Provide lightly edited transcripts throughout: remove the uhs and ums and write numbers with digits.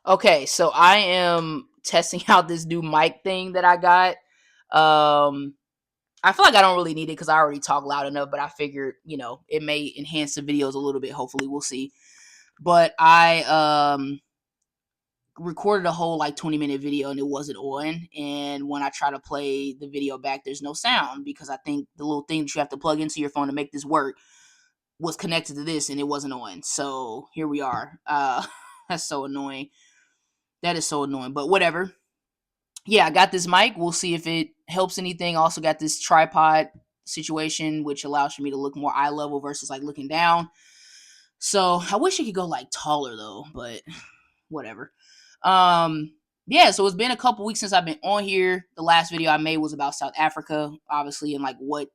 Okay, so I am testing out this new mic thing that I got. Um, I feel like I don't really need it because I already talk loud enough, but I figured, it may enhance the videos a little bit. Hopefully, we'll see. But I recorded a whole like 20-minute video and it wasn't on. And when I try to play the video back, there's no sound because I think the little thing that you have to plug into your phone to make this work was connected to this and it wasn't on. So here we are. That's so annoying. That is so annoying, but whatever. Yeah, I got this mic. We'll see if it helps anything. Also got this tripod situation, which allows for me to look more eye level versus like looking down. So I wish it could go like taller though, but whatever. Um, yeah, so it's been a couple weeks since I've been on here. The last video I made was about South Africa, obviously, and like what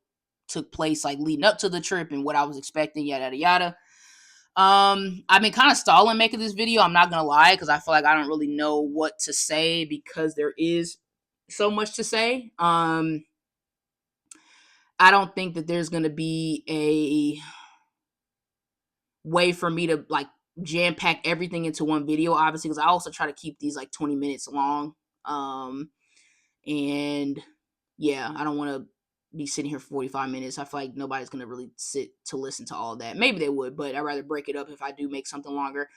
took place like leading up to the trip and what I was expecting, yada yada yada. I've been kind of stalling making this video. I'm not gonna lie, because I feel like I don't really know what to say because there is so much to say. I don't think that there's gonna be a way for me to like jam pack everything into one video, obviously, because I also try to keep these like 20 minutes long. Um, and yeah, I don't want to be sitting here for 45 minutes. I feel like nobody's gonna really sit to listen to all of that. Maybe they would, but I'd rather break it up if I do make something longer.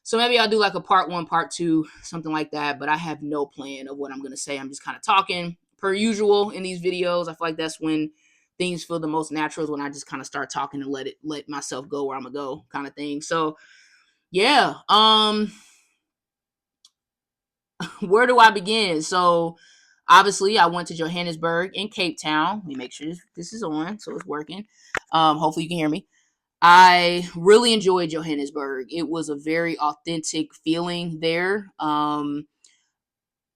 So maybe I'll do like a part one, part two, something like that. But I have no plan of what I'm gonna say. I'm just kind of talking per usual in these videos. I feel like that's when things feel the most natural, is when I just kind of start talking and let myself go where I'm gonna go, kind of thing. So yeah, where do I begin? So obviously I went to Johannesburg and Cape Town. Let me make sure this is on, so it's working. Hopefully you can hear me. I really enjoyed Johannesburg. It was a very authentic feeling there.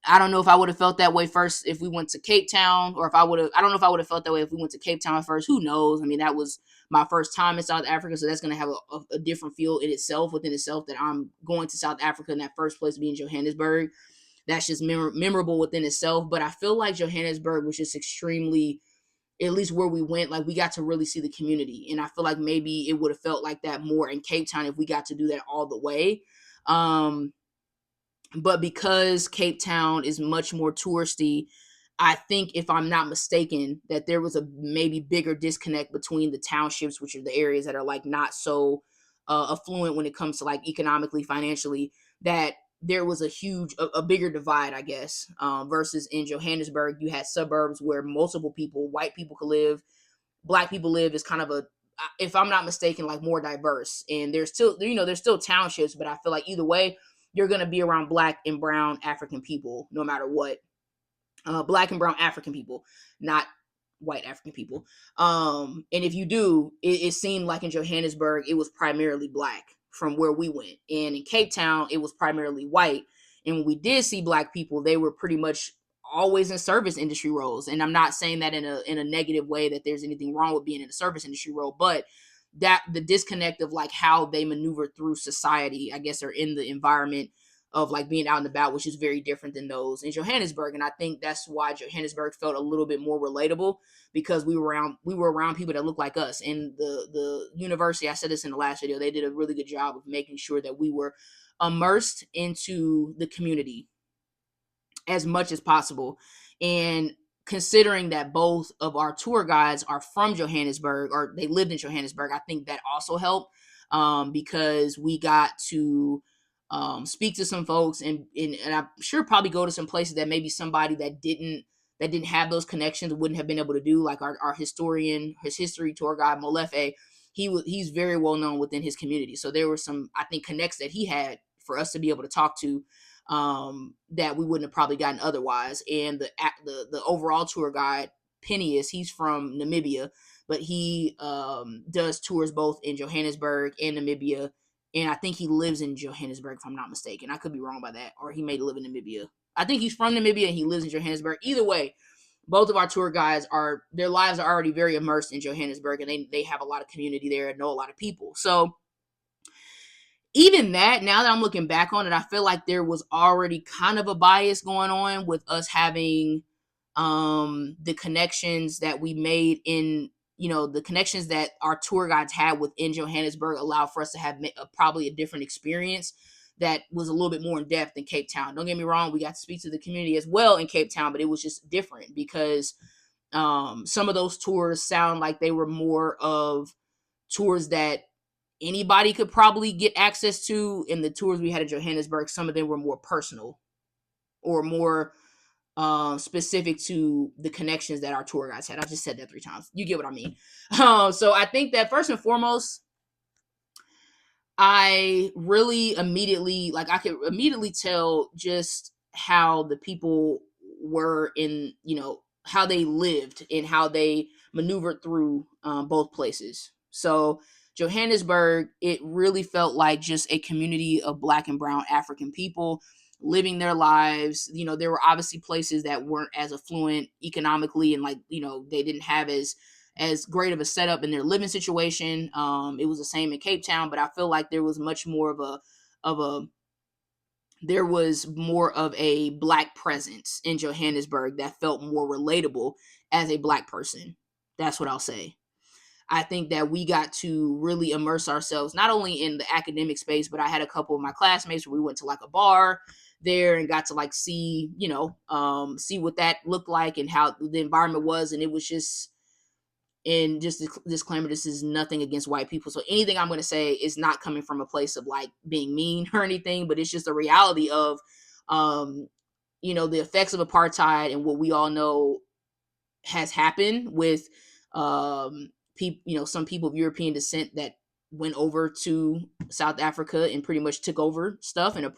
I don't know if I would have felt that way first if we went to Cape Town, or if I would have. I don't know if I would have felt that way if we went to Cape Town first. Who knows? I mean, that was my first time in South Africa, so that's going to have a different feel in itself, within itself, that I'm going to South Africa in that first place being Johannesburg. That's just memorable within itself. But I feel like Johannesburg was just extremely, at least where we went, like we got to really see the community. And I feel like maybe it would have felt like that more in Cape Town if we got to do that all the way. Um, but because Cape Town is much more touristy, I think, if I'm not mistaken, that there was a maybe bigger disconnect between the townships, which are the areas that are like not so affluent when it comes to like economically, financially, that there was a bigger divide, I guess, versus in Johannesburg, you had suburbs where multiple people, white people could live, black people live, is kind of a, if I'm not mistaken, like more diverse. And there's still, there's still townships, but I feel like either way, you're going to be around black and brown African people no matter what. Black and brown African people, not white African people. And if you do, it seemed like in Johannesburg, it was primarily black from where we went. And in Cape Town, it was primarily white. And when we did see black people, they were pretty much always in service industry roles. And I'm not saying that in a negative way, that there's anything wrong with being in a service industry role, but that the disconnect of like how they maneuver through society, I guess, or in the environment of like being out and about, which is very different than those in Johannesburg. And I think that's why Johannesburg felt a little bit more relatable, because we were around people that look like us. And the university, I said this in the last video, they did a really good job of making sure that we were immersed into the community as much as possible. And considering that both of our tour guides are from Johannesburg, or they lived in Johannesburg, I think that also helped, because we got to speak to some folks, and I'm sure probably go to some places that maybe somebody that didn't have those connections wouldn't have been able to do. Like our historian, his history tour guide Molefe, he's very well known within his community. So there were some, I think, connects that he had for us to be able to talk to, that we wouldn't have probably gotten otherwise. And the overall tour guide, Phineas, he's from Namibia, but he does tours both in Johannesburg and Namibia. And I think he lives in Johannesburg, if I'm not mistaken. I could be wrong by that, or he may live in Namibia. I think he's from Namibia and he lives in Johannesburg. Either way, both of our tour guides, their lives are already very immersed in Johannesburg, and they have a lot of community there and know a lot of people. So even that, now that I'm looking back on it, I feel like there was already kind of a bias going on with us having the connections that we made in, the connections that our tour guides had within Johannesburg allowed for us to have probably a different experience that was a little bit more in depth than Cape Town. Don't get me wrong, we got to speak to the community as well in Cape Town, but it was just different because some of those tours sound like they were more of tours that anybody could probably get access to. In the tours we had in Johannesburg, some of them were more personal or more specific to the connections that our tour guides had. I just said that 3 times. You get what I mean. So I think that first and foremost, I really immediately, like, I could immediately tell just how the people were in, how they lived and how they maneuvered through both places. So, Johannesburg, it really felt like just a community of Black and brown African people living their lives. There were obviously places that weren't as affluent economically, and, like, they didn't have as great of a setup in their living situation. It was the same in Cape Town, but I feel like there was much more of a there was more of a Black presence in Johannesburg that felt more relatable as a Black person. That's what I'll say. I think that we got to really immerse ourselves not only in the academic space, but I had a couple of my classmates where we went to like a bar there and got to like see, see what that looked like and how the environment was. And it was just, and just a disclaimer, this is nothing against white people, so anything I'm going to say is not coming from a place of like being mean or anything, but it's just a reality of um the effects of apartheid and what we all know has happened with people, some people of European descent that went over to South Africa and pretty much took over stuff and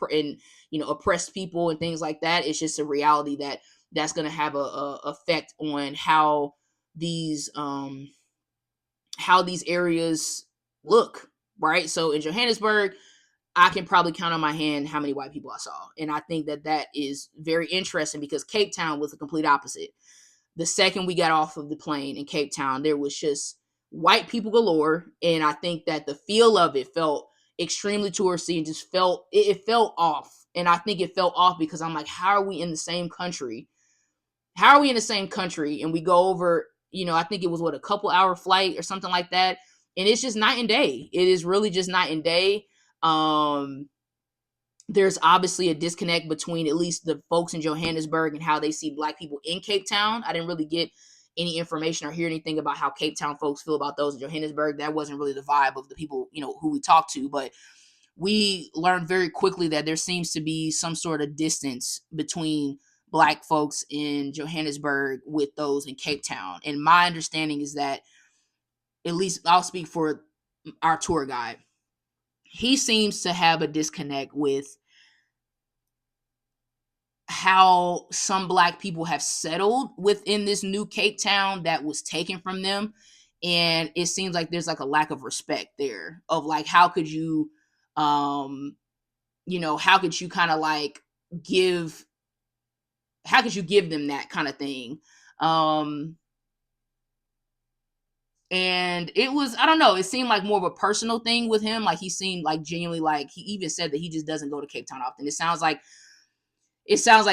oppressed people and things like that. It's just a reality that's going to have a effect on these um how these areas look, right? So in Johannesburg, I can probably count on my hand how many white people I saw. And I think that is very interesting because Cape Town was the complete opposite. The second we got off of the plane in Cape Town, there was just white people galore. And I think that the feel of it felt extremely touristy and just it felt off. And I think it felt off because I'm like, how are we in the same country? How are we in the same country? And we go over, I think it was a couple hour flight or something like that. And it's just night and day. It is really just night and day. Um, there's obviously a disconnect between at least the folks in Johannesburg and how they see Black people in Cape Town. I didn't really get any information or hear anything about how Cape Town folks feel about those in Johannesburg. That wasn't really the vibe of the people, who we talked to. But we learned very quickly that there seems to be some sort of distance between Black folks in Johannesburg with those in Cape Town. And my understanding is that, at least I'll speak for our tour guide, he seems to have a disconnect with how some Black people have settled within this new Cape Town that was taken from them. And it seems like there's like a lack of respect there of like, how could you, how could you kind of like how could you give them that kind of thing? And it was, I don't know, it seemed like more of a personal thing with him. Like he seemed like genuinely, like he even said that he just doesn't go to Cape Town often. It sounds like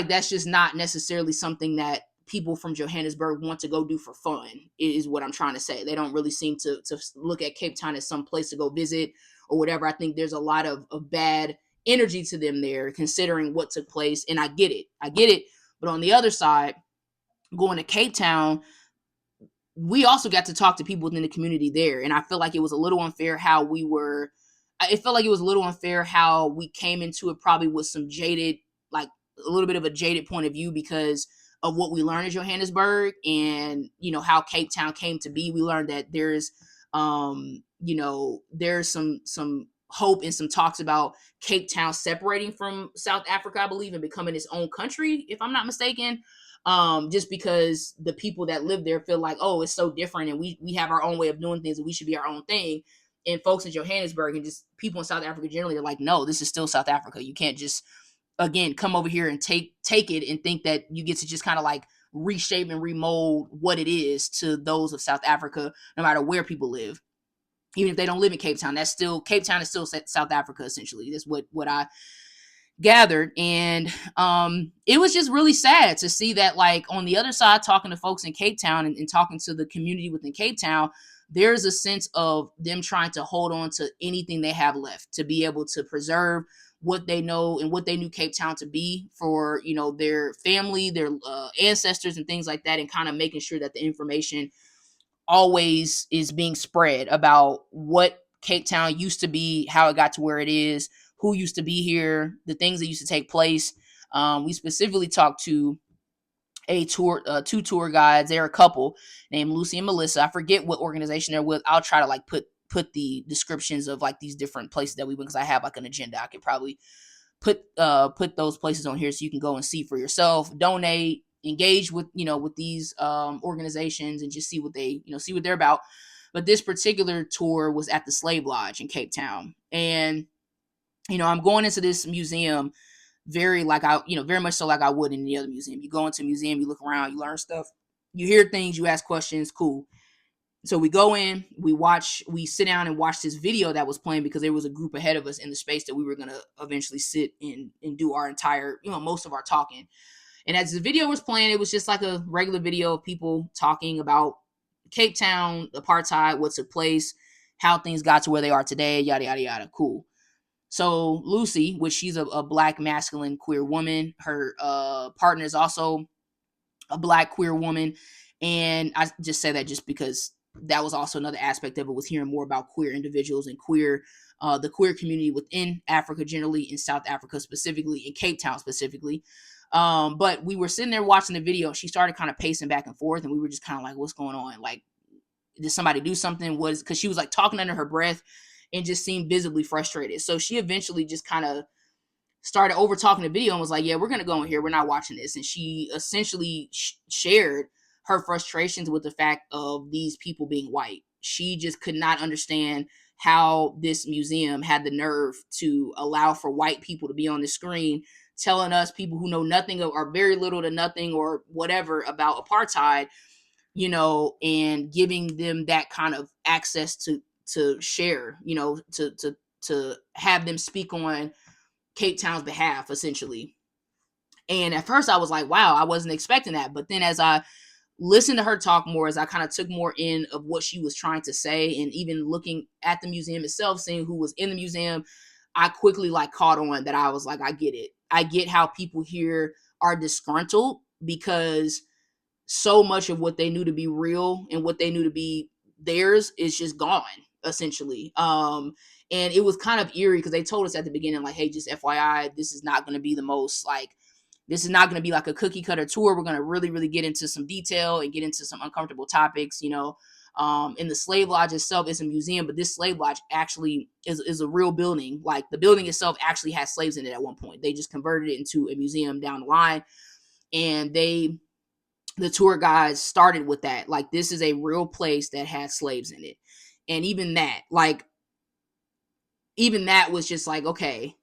that's just not necessarily something that people from Johannesburg want to go do for fun, is what I'm trying to say. They don't really seem to look at Cape Town as some place to go visit or whatever. I think there's a lot of bad energy to them there, considering what took place. And I get it. But on the other side, going to Cape Town, we also got to talk to people within the community there. And I feel like it was a little unfair how it felt like it was a little unfair how we came into it probably with some jaded, like a little bit of a jaded point of view because of what we learned in Johannesburg and, how Cape Town came to be. We learned that there's some hope and some talks about Cape Town separating from South Africa, I believe, and becoming its own country, if I'm not mistaken. Just because the people that live there feel like, oh, it's so different and we have our own way of doing things and we should be our own thing. And folks in Johannesburg and just people in South Africa generally are like, no, this is still South Africa. You can't just, again, come over here and take it and think that you get to just kind of like reshape and remold what it is to those of South Africa, no matter where people live. Even if they don't live in Cape Town, Cape Town is still South Africa, essentially. That's what I gathered. And it was just really sad to see that, like, on the other side, talking to folks in Cape Town and talking to the community within Cape Town, there's a sense of them trying to hold on to anything they have left to be able to preserve what they know and what they knew Cape Town to be for, their family, their ancestors and things like that, and kind of making sure that the information always is being spread about what Cape Town used to be, how it got to where it is, who used to be here, the things that used to take place. We specifically talked to two tour guides. They're a couple named Lucy and Melissa. I forget what organization they're with. I'll try to like put the descriptions of like these different places that we went, because I have like an agenda. I could probably put those places on here so you can go and see for yourself, donate, engage with with these organizations, and just see what they see what they're about. But this particular tour was at the Slave Lodge in Cape Town, and I'm going into this museum very like very much so like I would in any other museum. You go into a museum, you look around, you learn stuff, you hear things, you ask questions, cool. So we go in, we sit down and watch this video that was playing, because there was a group ahead of us in the space that we were going to eventually sit in and do our entire, most of our talking. And as the video was playing, it was just like a regular video of people talking about Cape Town, apartheid, what took place, how things got to where they are today, yada, yada, yada. Cool. So Lucy, which she's a black, masculine, queer woman, her partner is also a black queer woman. And I just say that just because that was also another aspect of it, was hearing more about queer individuals and the queer community within Africa generally, in South Africa specifically, in Cape Town specifically. But we were sitting there watching the video. She started kind of pacing back and forth, and we were just kind of like, what's going on? Like, did somebody do something? Because she was like talking under her breath and just seemed visibly frustrated. So she eventually just kind of started over talking the video and was like, yeah, we're going to go in here. We're not watching this. And she essentially shared her frustrations with the fact of these people being white. She just could not understand how this museum had the nerve to allow for white people to be on the screen telling us, people who know nothing or very little to nothing or whatever about apartheid, and giving them that kind of access to share, to have them speak on Cape Town's behalf, essentially. And at first I was like, wow, I wasn't expecting that. But then as I listened to her talk more, as I kind of took more in of what she was trying to say, and even looking at the museum itself, seeing who was in the museum, I quickly like caught on that I was like, I get it. I get how people here are disgruntled, because so much of what they knew to be real and what they knew to be theirs is just gone, essentially. And it was kind of eerie, because they told us at the beginning, like, hey, just FYI, this is not going to be the most like, this is not going to be like a cookie cutter tour. We're going to really, really get into some detail and get into some uncomfortable topics, in the slave lodge itself is a museum, but this slave lodge actually is a real building. Like, the building itself actually has slaves in it at one point. They just converted it into a museum down the line. And the tour guides started with that. Like, this is a real place that has slaves in it. And even that was just like, okay,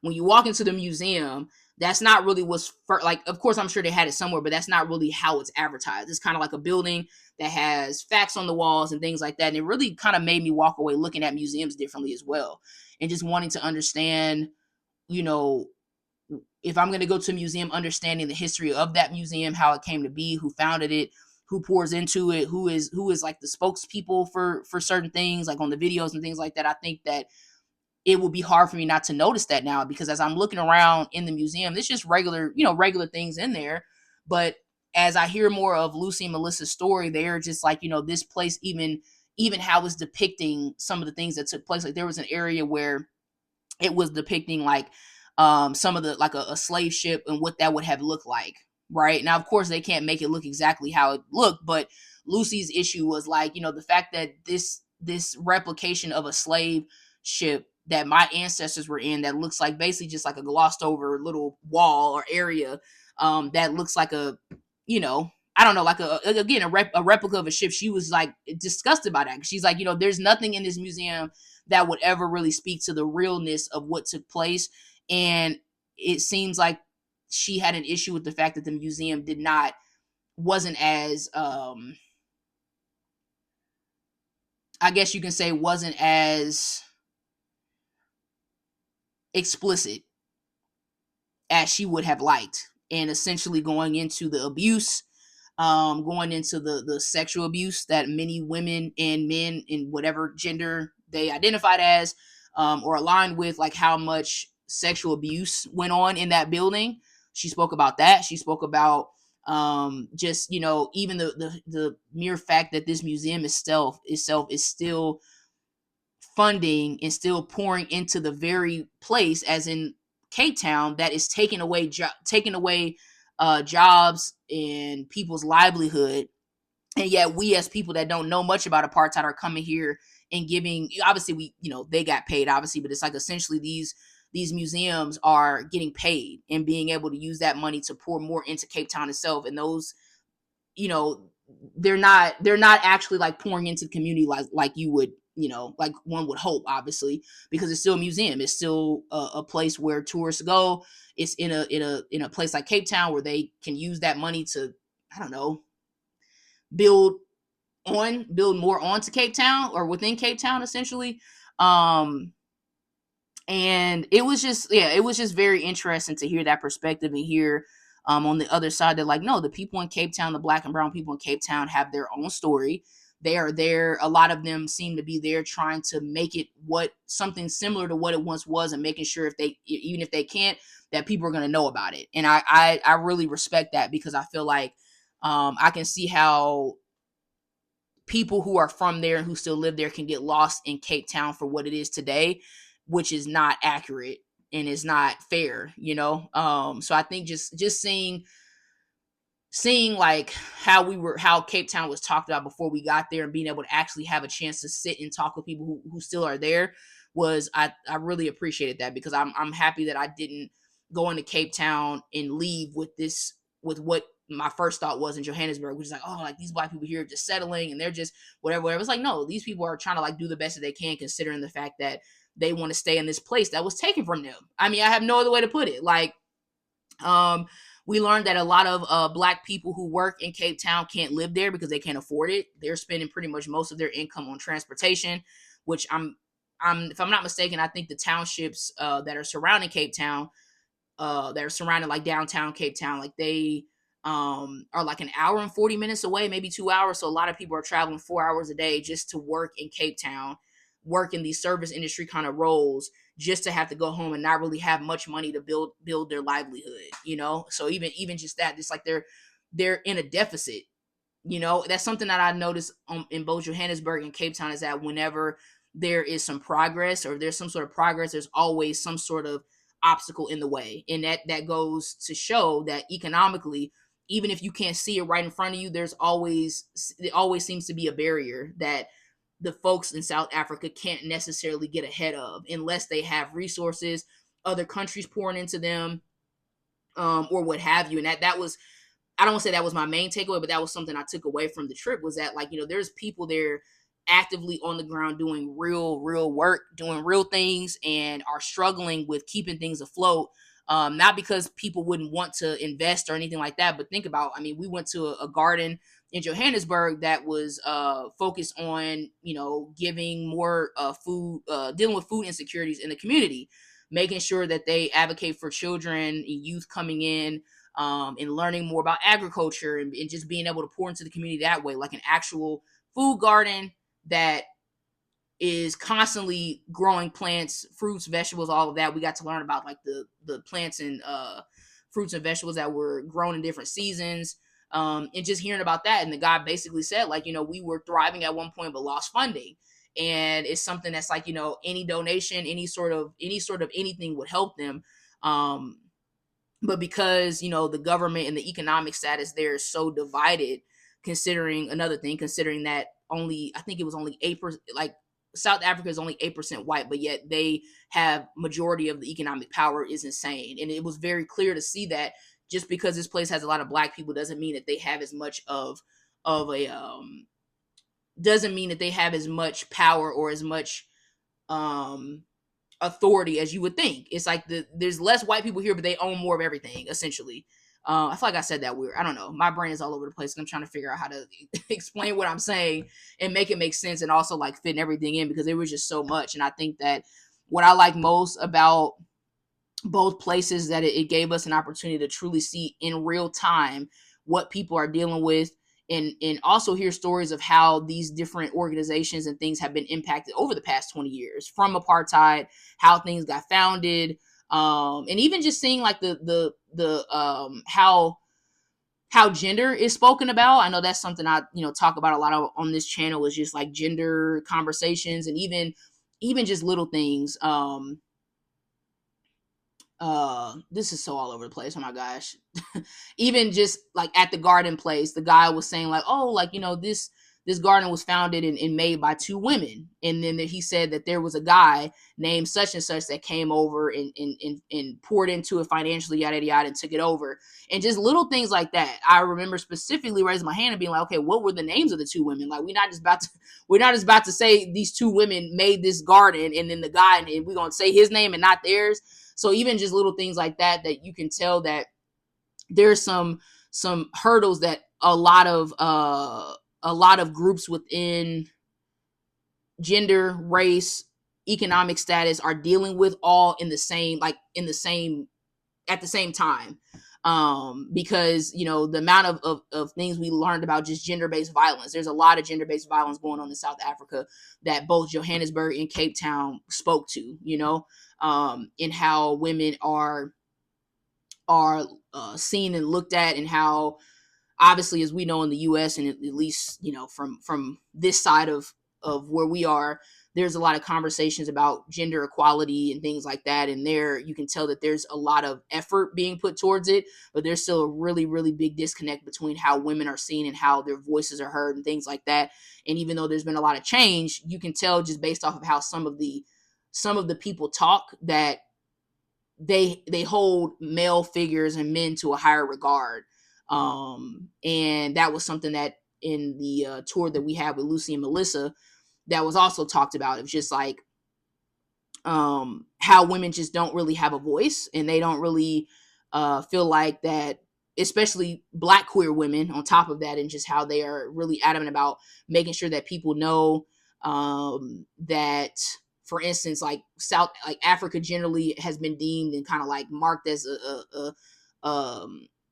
when you walk into the museum, that's not really what's like, of course, I'm sure they had it somewhere, but that's not really how it's advertised. It's kind of like a building that has facts on the walls and things like that. And it really kind of made me walk away looking at museums differently as well. And just wanting to understand, if I'm going to go to a museum, understanding the history of that museum, how it came to be, who founded it, who pours into it, who is like the spokespeople for certain things, like on the videos and things like that. I think that it will be hard for me not to notice that now, because as I'm looking around in the museum, there's just regular things in there. But as I hear more of Lucy and Melissa's story, they're just like, this place, even how it's depicting some of the things that took place. Like, there was an area where it was depicting like some of the, like a slave ship and what that would have looked like. Right now, of course, they can't make it look exactly how it looked, but Lucy's issue was like, the fact that this replication of a slave ship that my ancestors were in, that looks like basically just like a glossed over little wall or area, that looks like a, I don't know, like a replica of a ship. She was like disgusted by that. She's like, there's nothing in this museum that would ever really speak to the realness of what took place. And it seems like she had an issue with the fact that the museum wasn't as, I guess you can say, wasn't as explicit as she would have liked, and essentially going into the abuse, going into the sexual abuse that many women and men in whatever gender they identified as, or aligned with, like how much sexual abuse went on in that building. She spoke about that. She spoke about just, you know, even the mere fact that this museum itself is still funding and still pouring into the very place, as in Cape Town, that is taking away jobs and people's livelihood. And yet we, as people that don't know much about apartheid, are coming here and giving, obviously we, you know, they got paid obviously, but it's like essentially these museums are getting paid and being able to use that money to pour more into Cape Town itself. And those, you know, they're not actually like pouring into the community like you would, you know, like one would hope, obviously, because it's still a museum. It's still a place where tourists go. It's in a place like Cape Town where they can use that money to, I don't know, build build more onto Cape Town or within Cape Town, essentially. Um, and it was just, yeah, it was just very interesting to hear that perspective and hear on the other side that, like, no, the people in Cape Town, the black and brown people in Cape Town, have their own story. They are there, a lot of them seem to be there trying to make it what something similar to what it once was, and making sure if they, even if they can't, that people are going to know about it. And I really respect that, because I feel like I can see how people who are from there and who still live there can get lost in Cape Town for what it is today, which is not accurate and is not fair, you know. So I think just seeing like how Cape Town was talked about before we got there, and being able to actually have a chance to sit and talk with people who still are there, was, I really appreciated that, because I'm happy that I didn't go into Cape Town and leave with what my first thought was in Johannesburg, which is like, oh, like these black people here are just settling and they're just whatever. It's like, no, these people are trying to like do the best that they can, considering the fact that they want to stay in this place that was taken from them. I mean, I have no other way to put it. Like, um, we learned that a lot of black people who work in Cape Town can't live there because they can't afford it. They're spending pretty much most of their income on transportation, which I'm if I'm not mistaken, I think the townships that are surrounding Cape Town, that are surrounded like downtown Cape Town, like they are like an hour and 40 minutes away, maybe 2 hours. So a lot of people are traveling 4 hours a day just to work in Cape Town, work in these service industry kind of roles, just to have to go home and not really have much money to build their livelihood, you know. So even just that, it's like they're in a deficit, you know. That's something that I noticed in both Johannesburg and Cape Town, is that whenever there is some progress, or there's some sort of progress, there's always some sort of obstacle in the way. And that goes to show that economically, even if you can't see it right in front of you, it always seems to be a barrier that the folks in South Africa can't necessarily get ahead of, unless they have resources, other countries pouring into them, or what have you. And that was, I don't want to say that was my main takeaway, but that was something I took away from the trip, was that, like, you know, there's people there actively on the ground doing real work, doing real things, and are struggling with keeping things afloat. Not because people wouldn't want to invest or anything like that, but think about, I mean, we went to a garden in Johannesburg that was focused on, you know, giving more food, dealing with food insecurities in the community, making sure that they advocate for children and youth coming in, and learning more about agriculture, and just being able to pour into the community that way, like an actual food garden that is constantly growing plants, fruits, vegetables, all of that. We got to learn about like the plants and fruits and vegetables that were grown in different seasons. And just hearing about that. And the guy basically said, like, you know, we were thriving at one point but lost funding. And it's something that's like, you know, any donation, any sort of anything would help them. But because, you know, the government and the economic status there is so divided, considering that only, I think it was only 8%, like South Africa is only 8% white, but yet they have majority of the economic power, is insane. And it was very clear to see that just because this place has a lot of black people doesn't mean that they have as much of a doesn't mean that they have as much power or as much um authority as you would think. It's like there's less white people here, but they own more of everything, essentially. I feel like I said that weird. I don't know. My brain is all over the place. I'm trying to figure out how to explain what I'm saying and make it make sense, and also like fitting everything in, because there was just so much. And I think that what I like most about both places, that it gave us an opportunity to truly see in real time what people are dealing with, and also hear stories of how these different organizations and things have been impacted over the past 20 years, from apartheid, how things got founded, And even just seeing like the how gender is spoken about. I know that's something I talk about a lot on this channel, is just like gender conversations, and even just little things. This is so all over the place. Oh my gosh. Even just like at the garden place, the guy was saying like, oh, like, this garden was founded and made by two women. And then he said that there was a guy named such and such that came over and poured into it financially, yada, yada, yada, and took it over. And just little things like that. I remember specifically raising my hand and being like, okay, what were the names of the two women? Like, we're not just about to say these two women made this garden and then the guy, and we're going to say his name and not theirs. So even just little things like that you can tell that there's some hurdles that a lot of groups within gender, race, economic status are dealing with, all in the same at the same time. Because the amount of things we learned about just gender-based violence, there's a lot of gender-based violence going on in South Africa that both Johannesburg and Cape Town spoke to, in how women are seen and looked at, and how, obviously, as we know in the US, and at least from this side of where we are, there's a lot of conversations about gender equality and things like that, and there you can tell that there's a lot of effort being put towards it, but there's still a really, really big disconnect between how women are seen and how their voices are heard and things like that. And even though there's been a lot of change, you can tell just based off of how some of the people talk, that they hold male figures and men to a higher regard. And that was something that in the tour that we had with Lucy and Melissa, that was also talked about. It was just like how women just don't really have a voice, and they don't really feel like that, especially Black queer women on top of that, and just how they are really adamant about making sure that people know that, for instance, like Africa generally has been deemed and kind of like marked as a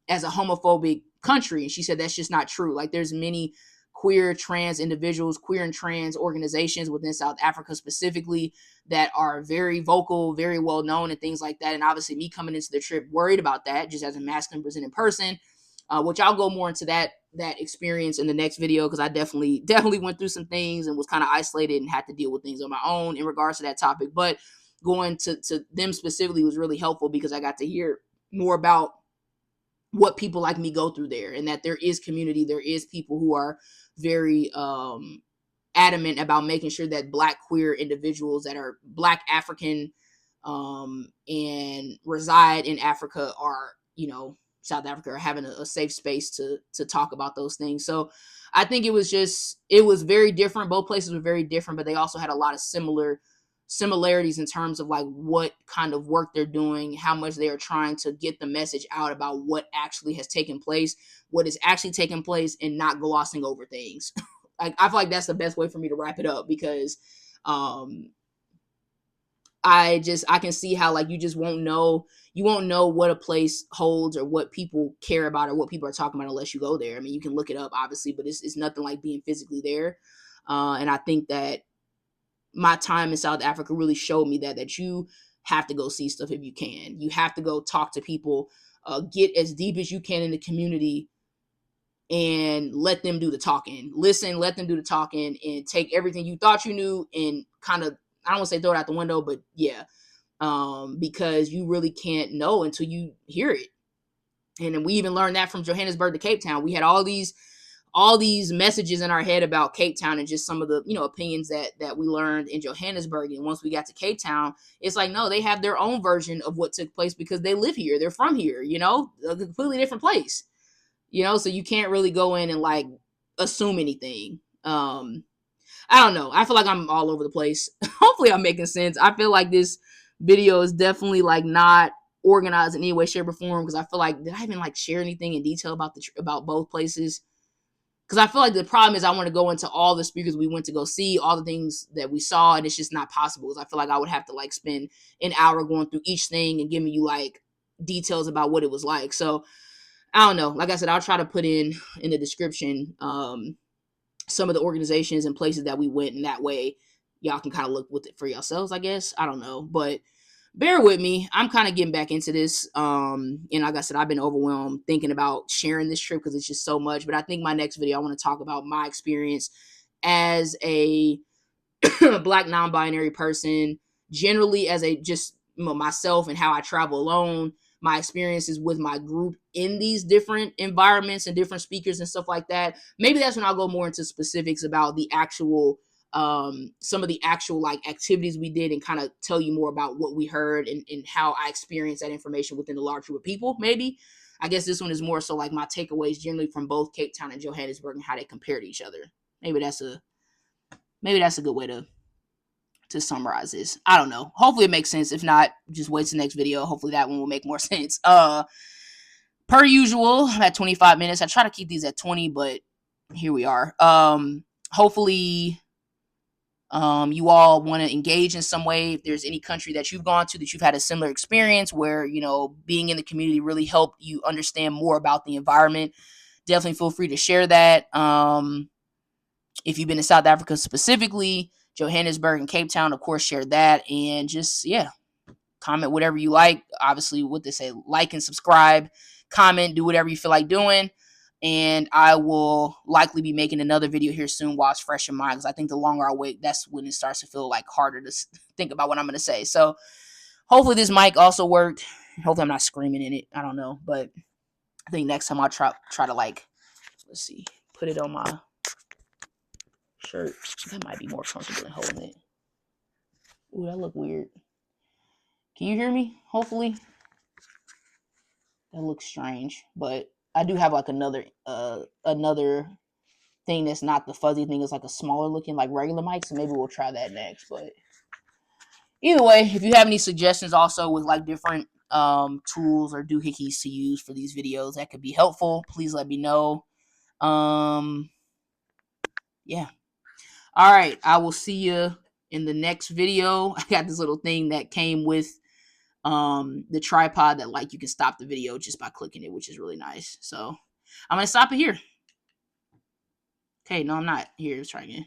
homophobic country. And she said that's just not true. Like, there's many queer trans individuals, queer and trans organizations within South Africa specifically, that are very vocal, very well known, and things like that. And obviously me coming into the trip worried about that, just as a masculine presented person, which I'll go more into that experience in the next video, because I definitely went through some things and was kind of isolated and had to deal with things on my own in regards to that topic. But going to them specifically was really helpful, because I got to hear more about what people like me go through there, and that there is community, there is people who are very adamant about making sure that Black queer individuals that are Black African and reside in Africa are, South Africa, are having a safe space to talk about those things. So I think it was very different. Both places were very different, but they also had a lot of similarities in terms of like what kind of work they're doing, how much they are trying to get the message out about what actually has taken place, what is actually taking place, and not glossing over things. Like, I feel like that's the best way for me to wrap it up, because I can see how, like, you won't know what a place holds or what people care about or what people are talking about unless you go there. I mean, you can look it up obviously, but it's nothing like being physically there. And I think that my time in South Africa really showed me that you have to go see stuff if you can. You have to go talk to people, get as deep as you can in the community, and let them do the talking. Listen, let them do the talking, and take everything you thought you knew and kind of, I don't want to say throw it out the window, but yeah, because you really can't know until you hear it. And then we even learned that from Johannesburg to Cape Town. We had all these messages in our head about Cape Town, and just some of the opinions that we learned in Johannesburg. And once we got to Cape Town, it's like, no, they have their own version of what took place, because they live here, they're from here, a completely different place, so you can't really go in and like assume anything. I don't know, I feel like I'm all over the place. Hopefully I'm making sense. I feel like this video is definitely like not organized in any way, shape, or form, because I feel like, did I even like share anything in detail about both places? Because I feel like the problem is I want to go into all the speakers we went to go see, all the things that we saw, and it's just not possible. Because I feel like I would have to like spend an hour going through each thing and giving you like details about what it was like. So I don't know. Like I said, I'll try to put in the description some of the organizations and places that we went, and that way y'all can kind of look with it for yourselves, I guess. I don't know. But bear with me. I'm kind of getting back into this. And like I said, I've been overwhelmed thinking about sharing this trip because it's just so much. But I think my next video, I want to talk about my experience as a black non-binary person, generally as a just myself and how I travel alone, my experiences with my group in these different environments and different speakers and stuff like that. Maybe that's when I'll go more into specifics about the actual some of the actual like activities we did and kind of tell you more about what we heard and how I experienced that information within the large group of people. Maybe I guess this one is more so like my takeaways generally from both Cape Town and Johannesburg and how they compare to each other. Maybe that's a good way to summarize this. I don't know. Hopefully it makes sense. If not, just wait to the next video. Hopefully that one will make more sense. Per usual, I'm at 25 minutes. I try to keep these at 20, but here we are. Hopefully you all want to engage in some way. If there's any country that you've gone to that you've had a similar experience where, you know, being in the community really helped you understand more about the environment, definitely feel free to share that. If you've been to South Africa specifically, Johannesburg and Cape Town, of course, share that. And just, yeah, comment whatever you like. Obviously, what they say, like and subscribe, comment, do whatever you feel like doing. And I will likely be making another video here soon while it's fresh in mind. Because I think the longer I wait, that's when it starts to feel like harder to think about what I'm going to say. So hopefully this mic also worked. Hopefully I'm not screaming in it. I don't know. But I think next time I'll try to like, let's see, put it on my shirt. That might be more comfortable than holding it. Ooh, that look weird. Can you hear me? Hopefully. That looks strange, but I do have like another thing that's not the fuzzy thing. It's like a smaller looking like regular mic, so maybe we'll try that next. But either way, if you have any suggestions also with like different tools or doohickeys to use for these videos that could be helpful, please let me know. Yeah. All right, I will see you in the next video. I got this little thing that came with the tripod that like you can stop the video just by clicking it, which is really nice. So I'm gonna stop it here. Okay, no, I'm not. Here, let's try again.